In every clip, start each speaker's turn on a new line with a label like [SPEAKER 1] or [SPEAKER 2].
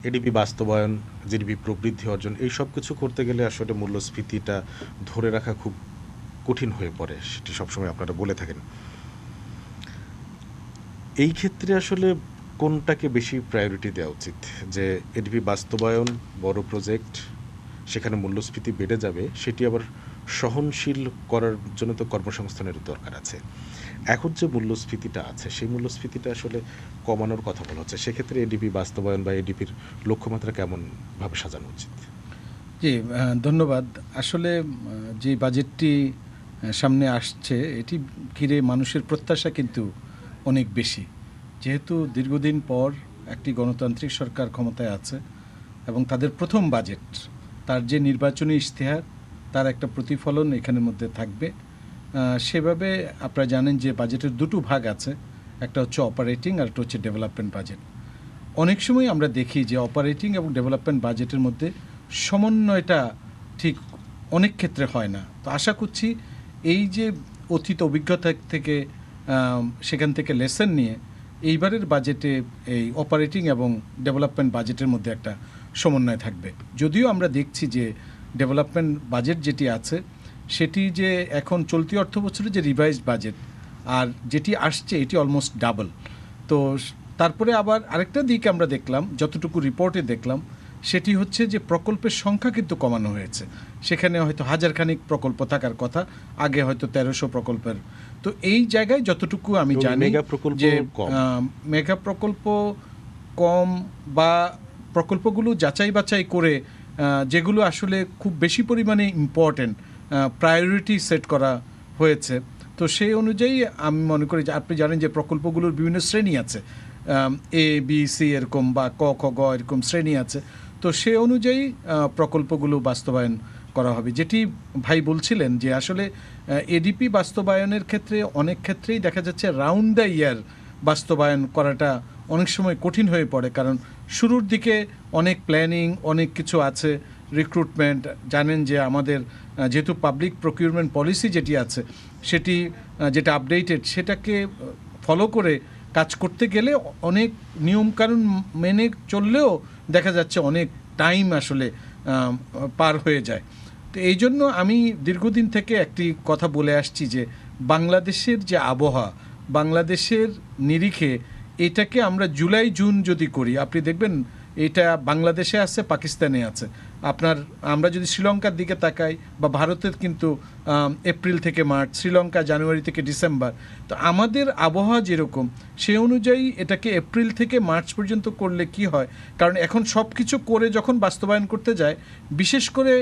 [SPEAKER 1] ADP বাস্তবায়ন, GDP প্রবৃদ্ধি অর্জন এই সব কিছু করতে গেলে আসলে মূল্যস্ফীতিটা ধরে রাখা খুব কঠিন হয়ে পড়ে, সেটি সবসময় আপনারা বলে থাকেন। এই ক্ষেত্রে আসলে কোনটাকে বেশি প্রায়োরিটি দেওয়া উচিত, যে এডিপি বাস্তবায়ন বড় প্রজেক্ট, সেখানে মূল্যস্ফীতি বেড়ে যাবে, সেটি আবার সহনশীল করার জন্য তো কর্মসংস্থানের দরকার আছে। এখন যে মূল্যস্ফীতিটা আছে সেই মূল্যস্ফীতিটা আসলে কমানোর কথা বলা হচ্ছে, সেক্ষেত্রে এডিপি বাস্তবায়ন বা এডিপির লক্ষ্যমাত্রা কেমনভাবে সাজানো উচিত?
[SPEAKER 2] জি, ধন্যবাদ। আসলে যে বাজেটটি সামনে আসছে এটি ঘিরে মানুষের প্রত্যাশা কিন্তু অনেক বেশি, যেহেতু দীর্ঘদিন পর একটি গণতান্ত্রিক সরকার ক্ষমতায় আছে এবং তাদের প্রথম বাজেট, তার যে নির্বাচনী ইশতেহার তার একটা প্রতিফলন এখানের মধ্যে থাকবে। সেভাবে আপনারা জানেন যে বাজেটের দুটো ভাগ আছে, একটা হচ্ছে অপারেটিং আর একটা হচ্ছে ডেভেলপমেন্ট বাজেট। অনেক সময় আমরা দেখি যে অপারেটিং এবং ডেভেলপমেন্ট বাজেটের মধ্যে সমন্বয়টা ঠিক অনেক ক্ষেত্রে হয় না। তো আশা করছি এই যে অতীত অভিজ্ঞতা থেকে সেখান থেকে লেসন নিয়ে এইবারের বাজেটে এই অপারেটিং এবং ডেভেলপমেন্ট বাজেটের মধ্যে একটা সমন্বয় থাকবে। যদিও আমরা দেখছি যে ডেভেলপমেন্ট বাজেট যেটি আছে সেটি যে এখন চলতি অর্থ বছরে যে রিভাইজড বাজেট আর যেটি আসছে এটি অলমোস্ট ডাবল। তো তারপরে আবার আরেকটা দিক আমরা দেখলাম, যতটুকু রিপোর্টে দেখলাম, সেটি হচ্ছে যে প্রকল্পের সংখ্যা কিন্তু কমানো হয়েছে। সেখানে হয়তো হাজারখানিক প্রকল্প থাকার কথা, আগে হয়তো 1300 প্রকল্পের। তো এই জায়গায় যতটুকু আমি জানি যে মেগা প্রকল্প কম বা প্রকল্পগুলো যাচাই বাছাই করে যেগুলো আসলে খুব বেশি পরিমাণে ইম্পর্টেন্ট প্রায়োরিটি সেট করা হয়েছে। তো সেই অনুযায়ী আমি মনে করি যে আপনি জানেন যে প্রকল্পগুলোর বিভিন্ন শ্রেণী আছে, এ বি সি এরকম বা ক খ গ এরকম শ্রেণী আছে। তো সে অনুযায়ী প্রকল্পগুলো বাস্তবায়ন করা হবে। যেটি ভাই বলছিলেন যে আসলে এডিপি বাস্তবায়নের ক্ষেত্রে অনেক ক্ষেত্রেই দেখা যাচ্ছে রাউন্ড দ্য ইয়ার বাস্তবায়ন করাটা অনেক সময় কঠিন হয়ে পড়ে, কারণ শুরুর দিকে অনেক প্ল্যানিং, অনেক কিছু আছে, রিক্রুটমেন্ট। জানেন যে আমাদের যেহেতু পাবলিক প্রকিউরমেন্ট পলিসি যেটি আছে সেটি যেটা আপডেটেড, সেটাকে ফলো করে কাজ করতে গেলে অনেক নিয়মকানুন মেনে চললেও দেখা যাচ্ছে অনেক টাইম আসলে পার হয়ে যায়। তো এই জন্য আমি দীর্ঘদিন থেকে একটি কথা বলে আসছি যে বাংলাদেশের যে আবহাওয়া, বাংলাদেশের নিরিখে এটাকে আমরা জুলাই জুন যদি করি, আপনি দেখবেন এটা বাংলাদেশে আছে, পাকিস্তানে আছে। আমরা যদি শ্রীলঙ্কার দিকে তাকাই বা ভারতের কিন্তু এপ্রিল থেকে মার্চ, শ্রীলঙ্কা জানুয়ারি থেকে ডিসেম্বর। তো আমাদের আবহাওয়া যেরকম সে অনুযায়ী এটাকে এপ্রিল থেকে মার্চ পর্যন্ত করলে কি হয়, কারণ এখন সব কিছু করে যখন বাস্তবায়ন করতে যায়, বিশেষ করে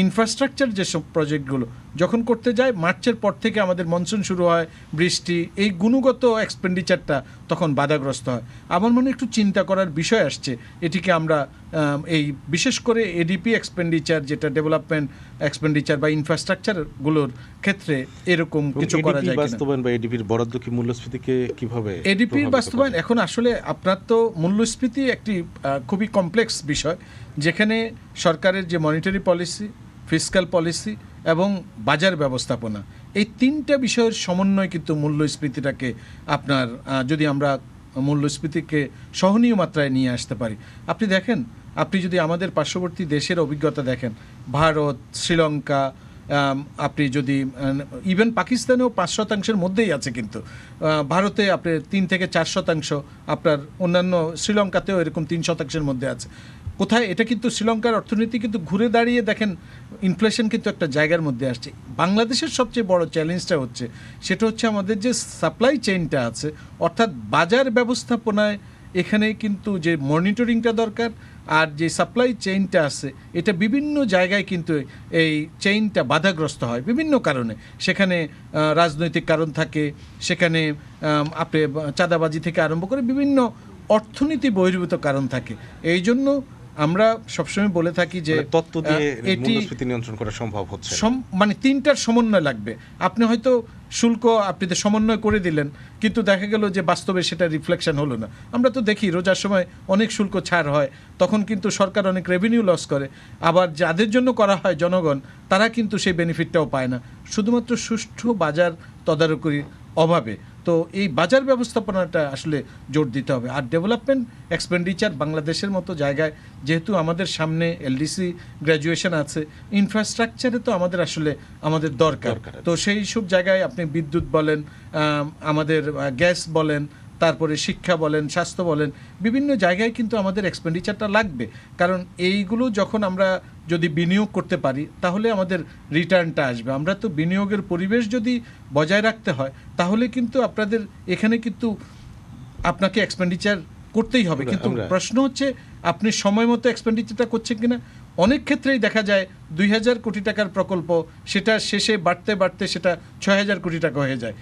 [SPEAKER 2] ইনফ্রাস্ট্রাকচার যেসব প্রজেক্টগুলো যখন করতে যায়, মার্চের পর থেকে আমাদের মনসুন শুরু হয়, বৃষ্টি, এই গুণগত এক্সপেন্ডিচারটা তখন বাধাগ্রস্ত হয়। আমার মনে একটু চিন্তা করার বিষয় আসছে, এটিকে আমরা এই বিশেষ করে এডিপি এক্সপেন্ডিচার, যেটা ডেভেলপমেন্ট এক্সপেন্ডিচার বা ইনফ্রাস্ট্রাকচারগুলোর ক্ষেত্রে এরকম কিছু করা যায়
[SPEAKER 1] বাস্তবায়ন বা এডিপির বরাদ্দ কি মূল্যস্ফীতিকে কিভাবে?
[SPEAKER 2] এডিপির বাস্তবায়ন এখন আসলে আপনার তো মূল্যস্ফীতি একটি খুবই কমপ্লেক্স বিষয়, যেখানে সরকারের যে মনিটারি পলিসি, ফিসক্যাল পলিসি এবং বাজার ব্যবস্থাপনা, এই তিনটা বিষয়ের সমন্বয় কিন্তু মূল্যস্ফীতিটাকে আপনার যদি আমরা মূল্যস্ফীতিকে সহনীয় মাত্রায় নিয়ে আসতে পারি। আপনি দেখেন, আপনি যদি আমাদের পার্শ্ববর্তী দেশের অভিজ্ঞতা দেখেন, ভারত, শ্রীলঙ্কা, আপনি যদি ইভেন পাকিস্তানেও 5% মধ্যেই আছে, কিন্তু ভারতে আপনি 3 থেকে 4%, আপনার অন্যান্য শ্রীলঙ্কাতেও এরকম 3% মধ্যে আছে। কোথায় এটা কিন্তু শ্রীলঙ্কার অর্থনীতি কিন্তু ঘুরে দাঁড়িয়ে দেখেন ইনফ্লেশন কিন্তু একটা জায়গার মধ্যে আসছে। বাংলাদেশের সবচেয়ে বড় চ্যালেঞ্জটা হচ্ছে, সেটা হচ্ছে আমাদের যে সাপ্লাই চেইনটা আছে, অর্থাৎ বাজার ব্যবস্থাপনায় এখানে কিন্তু যে মনিটরিংটা দরকার, আর যে সাপ্লাই চেইনটা আছে এটা বিভিন্ন জায়গায় কিন্তু এই চেইনটা বাধাগ্রস্ত হয় বিভিন্ন কারণে। সেখানে রাজনৈতিক কারণ থাকে, সেখানে আপনি চাঁদাবাজি থেকে আরম্ভ করে বিভিন্ন অর্থনীতি বহির্ভূত কারণ থাকে। এই জন্য আমরা সবসময় বলে থাকি যে
[SPEAKER 1] তত্ত্ব দিয়ে মূল্যস্ফীতি নিয়ন্ত্রণ করা সম্ভব হচ্ছে,
[SPEAKER 2] মানে তিনটার সমন্বয় লাগবে। আপনি হয়তো শুল্ক আপনি তো সমন্বয় করে দিলেন, কিন্তু দেখা গেল যে বাস্তবে সেটা রিফ্লেকশন হলো না। আমরা তো দেখি রোজার সময় অনেক শুল্ক ছাড় হয়, তখন কিন্তু সরকার অনেক রেভিনিউ লস করে, আবার যাদের জন্য করা হয় জনগণ, তারা কিন্তু সেই বেনিফিটটাও পায় না। শুধুমাত্র সুষ্ঠু বাজার তদারকি অভাবে। তো এই বাজার ব্যবস্থাপনাটা আসলে জোর দিতে হবে। আর ডেভেলপমেন্ট এক্সপেন্ডিচার বাংলাদেশের মতো জায়গায় যেহেতু আমাদের সামনে এলডিসি গ্র্যাজুয়েশন আছে, ইনফ্রাস্ট্রাকচারে তো আমাদের দরকার। তো সেই সব জায়গায় আপনি বিদ্যুৎ বলেন, আমাদের গ্যাস বলেন, তারপরে শিক্ষা বলেন, স্বাস্থ্য বলেন, বিভিন্ন জায়গায় কিন্তু আমাদের এক্সপেন্ডিচারটা লাগবে। কারণ এইগুলো যখন আমরা যদি বিনিয়োগ করতে পারি তাহলে আমাদের রিটার্নটা আসবে। আমরা তো বিনিয়োগের পরিবেশ যদি বজায় রাখতে হয় তাহলে কিন্তু আপনাদের এখানে কিন্তু আপনাকে এক্সপেন্ডিচার করতেই হবে। কিন্তু প্রশ্ন হচ্ছে আপনি সময় মতো এক্সপেন্ডিচারটা করছেন কিনা। অনেক ক্ষেত্রেই দেখা যায় 2000 কোটি টাকার প্রকল্প সেটা শেষে বাড়তে বাড়তে সেটা 6000 কোটি টাকা হয়ে যায়।